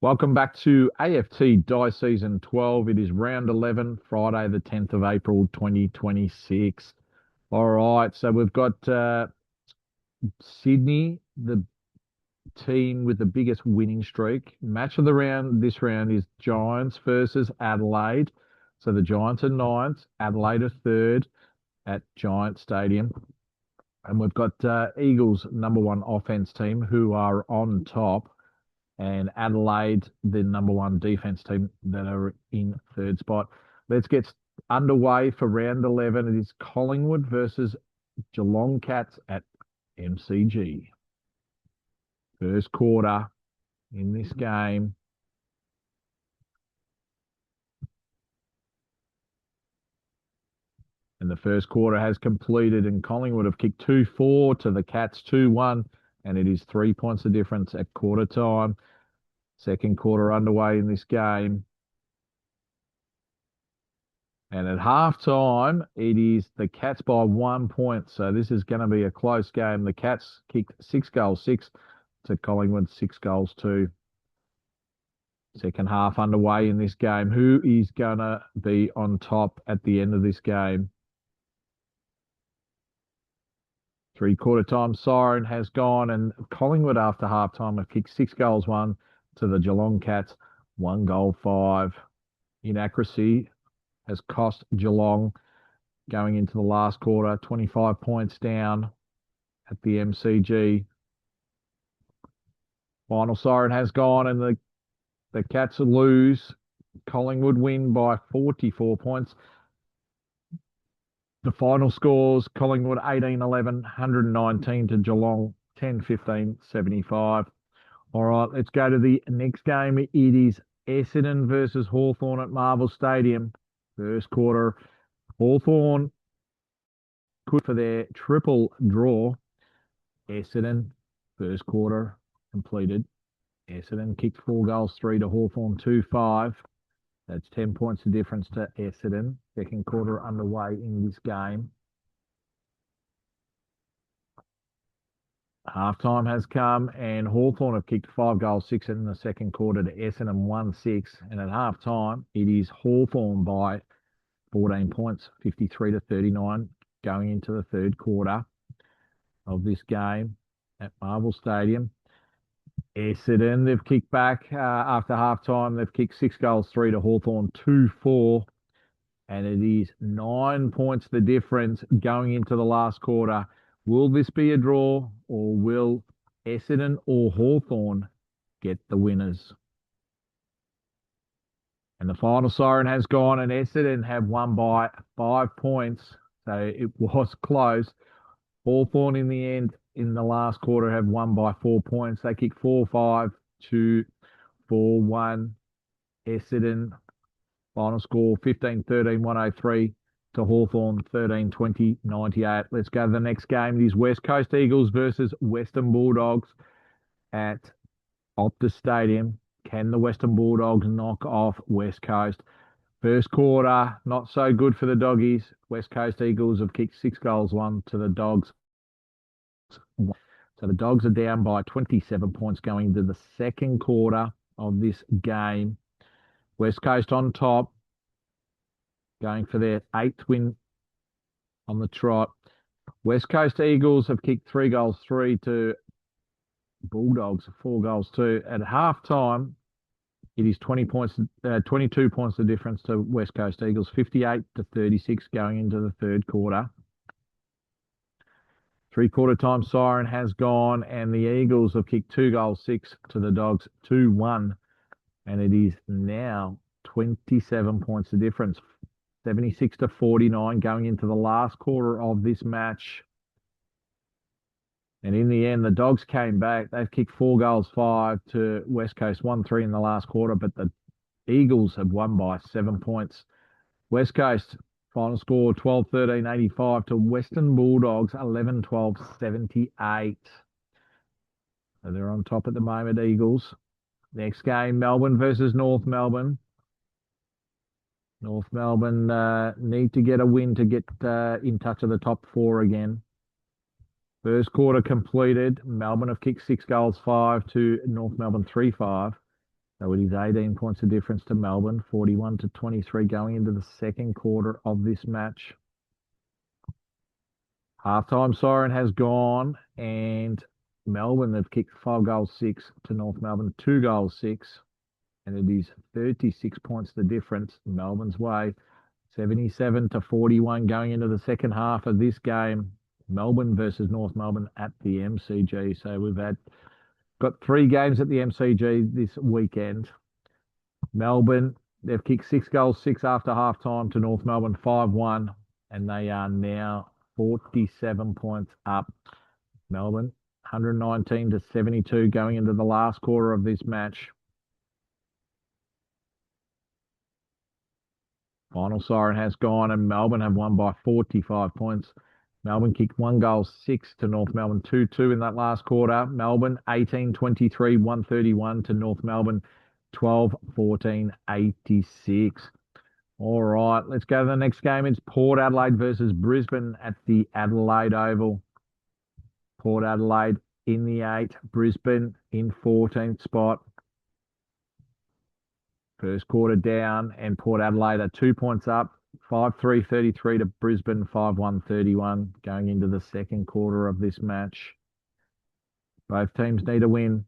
Welcome back to AFT Dice Season 12. It is round 11, Friday, the 10th of April, 2026. All right, so we've got Sydney, the team with the biggest winning streak. Match of the round this round is Giants versus Adelaide. So the Giants are ninth, Adelaide are third at Giant Stadium. And we've got Eagles, number one offense team, who are on top, and Adelaide, the number one defense team, that are in third spot. Let's get underway for round 11. It is Collingwood versus Geelong Cats at MCG. First quarter in this game. And the first quarter has completed, and Collingwood have kicked 2-4 to the Cats 2-1, and it is 3 points of difference at quarter time. Second quarter underway in this game. And at half time, it is the Cats by 1 point. So this is going to be a close game. The Cats kicked 6-6 to Collingwood, 6-2. Second half underway in this game. Who is going to be on top at the end of this game? Three-quarter time siren has gone, and Collingwood after half-time have kicked 6-1 to the Geelong Cats, 1-5. Inaccuracy has cost Geelong going into the last quarter, 25 points down at the MCG. Final siren has gone, and the Cats lose. Collingwood win by 44 points. The final scores: Collingwood 18-11, 119 to Geelong 10-15, 75. All right, let's go to the next game. It is Essendon versus Hawthorn at Marvel Stadium. First quarter, Hawthorn could for their triple draw. Essendon, first quarter completed. Essendon kicked 4-3 to Hawthorn 2-5. That's 10 points of difference to Essendon. Second quarter underway in this game. Halftime has come, and Hawthorn have kicked 5-6 in the second quarter to Essendon 1-6. And at halftime, it is Hawthorn by 14 points, 53-39, going into the third quarter of this game at Marvel Stadium. Essendon, they've kicked back after halftime. They've kicked 6-3 to Hawthorn 2-4. And it is 9 points the difference going into the last quarter. Will this be a draw, or will Essendon or Hawthorn get the winners? And the final siren has gone, and Essendon have won by 5 points. So it was close. Hawthorn in the end, in the last quarter, have won by 4 points. They kicked 4-5 to 4-1. Essendon, final score 15-13, 103 to Hawthorn, 13-20, 98. Let's go to the next game. It is West Coast Eagles versus Western Bulldogs at Optus Stadium. Can the Western Bulldogs knock off West Coast? First quarter, not so good for the Doggies. West Coast Eagles have kicked 6-1 to the Dogs. So the Dogs are down by 27 points going into the second quarter of this game. West Coast on top, going for their 8th win on the trot. West Coast Eagles have kicked 3-3 to Bulldogs, 4-2. At halftime, it is 22 points the difference to West Coast Eagles, 58-36 going into the third quarter. Three-quarter time siren has gone, and the Eagles have kicked 2-6 to the Dogs, 2-1. And it is now 27 points the difference, 76-49 going into the last quarter of this match. And in the end, the Dogs came back. They've kicked 4-5 to West Coast, 1-3 in the last quarter, but the Eagles have won by 7 points. West Coast, final score 12-13, 85 to Western Bulldogs, 11-12, 78. So they're on top at the moment, Eagles. Next game, Melbourne versus North Melbourne. North Melbourne need to get a win to get in touch of the top 4 again. First quarter completed. Melbourne have kicked 6-5 to North Melbourne 3-5. So it is 18 points of difference to Melbourne, 41-23 going into the second quarter of this match. Halftime siren has gone, and Melbourne have kicked 5 goals 6 to North Melbourne 2 goals 6, and it is 36 points the difference Melbourne's way. 77-41 going into the second half of this game. Melbourne versus North Melbourne at the MCG. So we've got 3 games at the MCG this weekend. Melbourne, they've kicked 6 goals 6 after half time to North Melbourne 5-1, and they are now 47 points up. Melbourne 119-72 going into the last quarter of this match. Final siren has gone, and Melbourne have won by 45 points. Melbourne kicked 1 goal 6 to North Melbourne 2-2 in that last quarter. Melbourne 18-23, 131 to North Melbourne 12-14, 86. All right, let's go to the next game. It's Port Adelaide versus Brisbane at the Adelaide Oval. Port Adelaide in the 8, Brisbane in 14th spot. First quarter down, and Port Adelaide are 2 points up, 5-3-33 to Brisbane, 5-1-31 going into the second quarter of this match. Both teams need a win.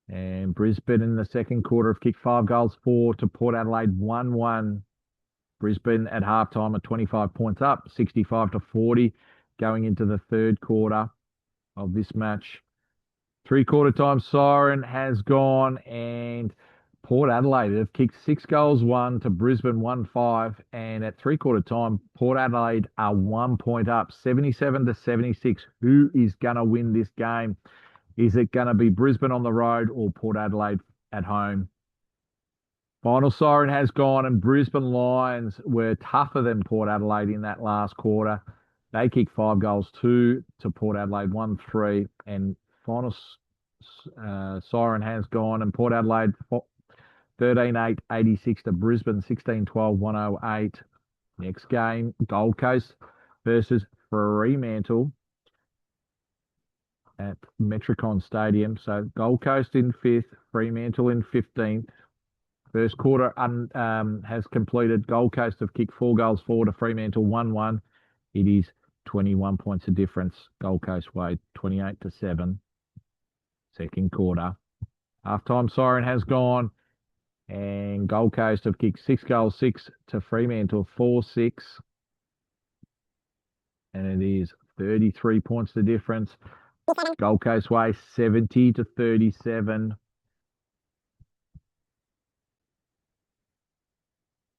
And Brisbane in the second quarter have kicked 5 goals 4 to Port Adelaide 1-1. Brisbane at halftime are 25 points up, 65-40 going into the third quarter of this match. 3-quarter time siren has gone, and Port Adelaide have kicked 6 goals 1 to Brisbane 1-5, and at 3-quarter time, Port Adelaide are 1 point up, 77-76. Who is going to win this game? Is it going to be Brisbane on the road or Port Adelaide at home? Final siren has gone, and Brisbane Lions were tougher than Port Adelaide in that last quarter. They kicked 5 goals 2 to Port Adelaide 1-3, and final siren has gone, and Port Adelaide 13-8, 86 to Brisbane 16-12, 108. Next game, Gold Coast versus Fremantle at Metricon Stadium. So Gold Coast in 5th, Fremantle in 15th. First quarter has completed. Gold Coast have kicked 4 goals 4 to Fremantle 1-1. It is 21 points of difference. Gold Coast way 28-7. Second quarter. Halftime siren has gone, and Gold Coast have kicked 6 goals 6 to Fremantle 4-6. And it is 33 points the difference. Gold Coast way 70-37.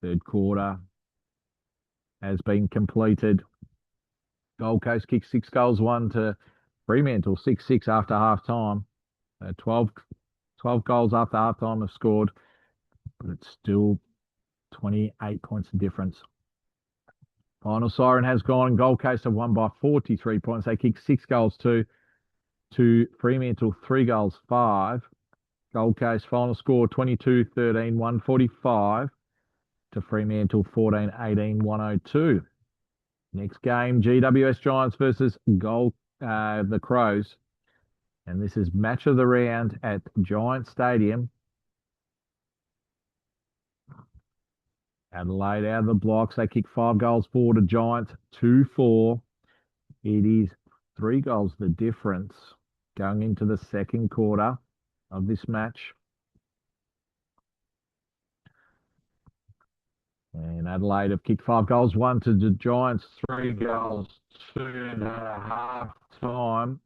Third quarter has been completed. Gold Coast kicked 6 goals 1 to Fremantle 6-6 after half time. 12 goals after half time have scored, but it's still 28 points of difference. Final siren has gone, and Gold Coast have won by 43 points. They kicked 6 goals 2 to Fremantle 3 goals 5. Gold Coast final score 22-13, 145 to Fremantle 14-18, 102. Next game, GWS Giants versus the Crows. And this is match of the round at Giant Stadium. Adelaide out of the blocks. They kick 5 goals 4 to Giants, 2-4. It is 3 goals the difference going into the second quarter of this match. And Adelaide have kicked 5 goals 1 to the Giants, 3 goals 2 at half time.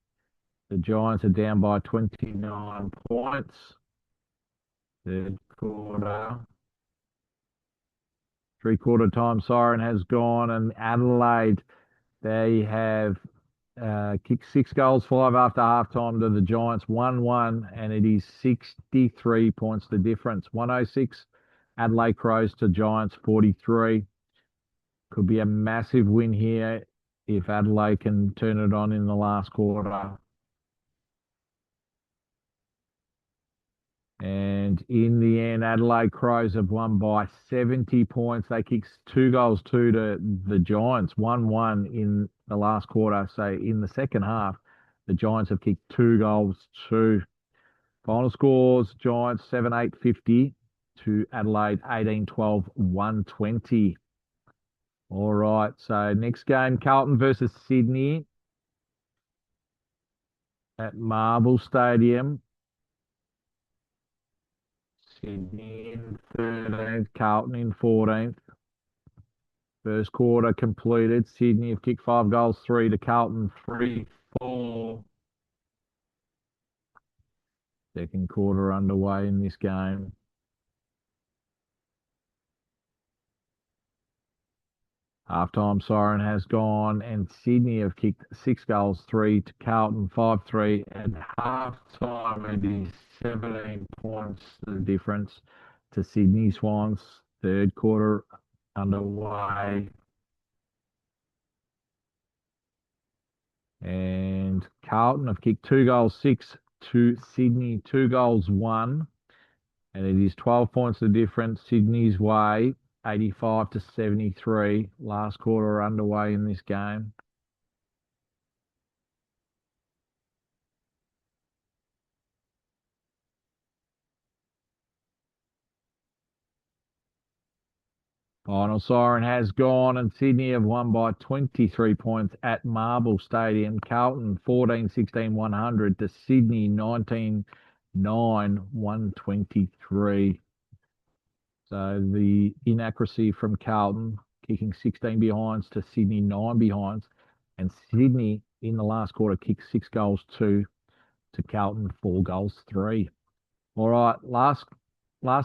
The Giants are down by 29 points. Third quarter. 3-quarter time siren has gone, and Adelaide, they have kicked 6 goals 5 after half time to the Giants 1-1, and it is 63 points the difference. 106 Adelaide Crows to Giants 43. Could be a massive win here if Adelaide can turn it on in the last quarter. And in the end, Adelaide Crows have won by 70 points. They kicked 2 goals 2 to the Giants, 1-1 in the last quarter. So in the second half, the Giants have kicked 2 goals 2. Final scores, Giants 7-8-50 to Adelaide 18-12, 120. All right, so next game, Carlton versus Sydney at Marvel Stadium. Sydney in 13th, Carlton in 14th. First quarter completed. Sydney have kicked 5 goals, 3 to Carlton, 3-4. Second quarter underway in this game. Halftime siren has gone, and Sydney have kicked 6 goals, 3 to Carlton, 5-3. At halftime, it is 17 points the difference to Sydney Swans. Third quarter underway. And Carlton have kicked 2 goals, 6 to Sydney, 2 goals, 1. And it is 12 points the difference Sydney's way. 85-73. Last quarter underway in this game. Final siren has gone, and Sydney have won by 23 points at Marble Stadium. Carlton 14-16-100 to Sydney 19-9-123. So the inaccuracy from Carlton, kicking 16 behinds to Sydney 9 behinds. And Sydney in the last quarter kicked 6 goals 2 to Carlton 4 goals 3. All right, last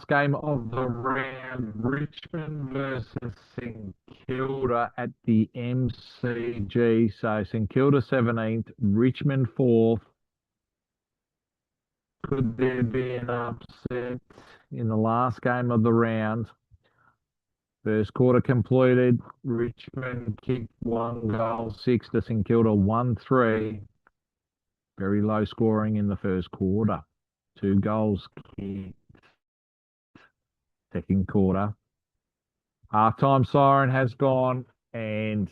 game of the round, Richmond versus St Kilda at the MCG. So St Kilda 17th, Richmond 4th. Could there be an upset in the last game of the round? First quarter completed. Richmond kicked 1 goal, 6 to St Kilda, 1-3. Very low scoring in the first quarter. 2 goals kicked. Second quarter. Halftime siren has gone, and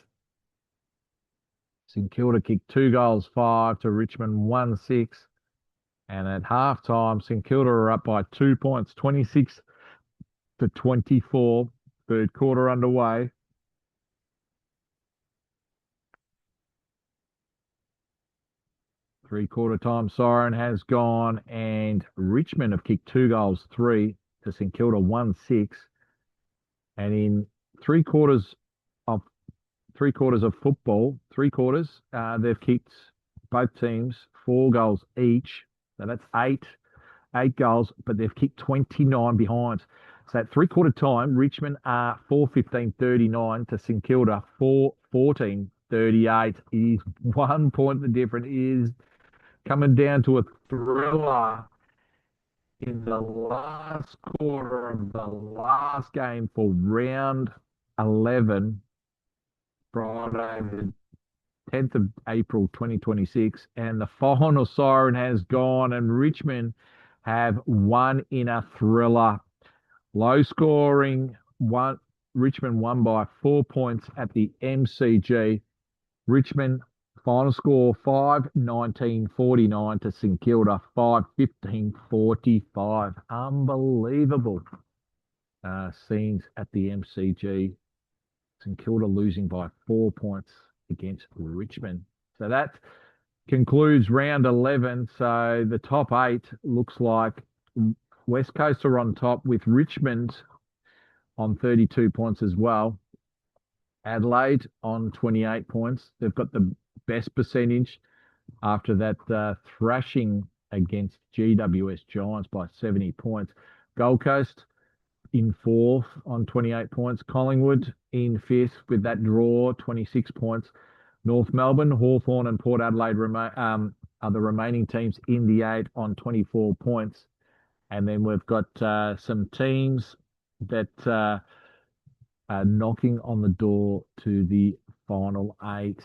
St Kilda kicked 2 goals, 5 to Richmond, 1-6. And at halftime, St Kilda are up by 2 points, 26-24. Third quarter underway. Three-quarter time siren has gone, and Richmond have kicked 2 goals, 3 to St Kilda, 1-6. And in three quarters of football, they've kicked, both teams, 4 goals each. So that's eight goals, but they've kicked 29 behinds. So at three-quarter time, Richmond are 4-15-39 to St Kilda 4-14-38. It is 1 point the difference. It is coming down to a thriller in the last quarter of the last game for round 11, Friday the 10th of April 2026, and the final siren has gone, and Richmond have won in a thriller. Low scoring, Richmond won by 4 points at the MCG. Richmond final score 5-19-49 to St Kilda 5-15-45. Unbelievable scenes at the MCG. St Kilda losing by 4 points against Richmond. So that concludes round 11. So the top 8 looks like West Coast are on top with Richmond on 32 points as well. Adelaide on 28 points. They've got the best percentage after that thrashing against GWS Giants by 70 points. Gold Coast in 4th on 28 points. Collingwood in 5th with that draw, 26 points. North Melbourne, Hawthorn and Port Adelaide are the remaining teams in the 8 on 24 points. And then we've got some teams that are knocking on the door to the final 8.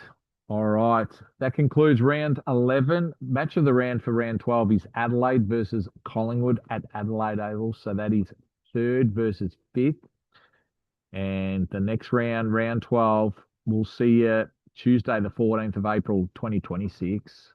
All right, that concludes round 11. Match of the round for round 12 is Adelaide versus Collingwood at Adelaide Oval. So that is 3rd versus 5th. And the next round, round 12, we'll see you Tuesday, the 14th of April, 2026.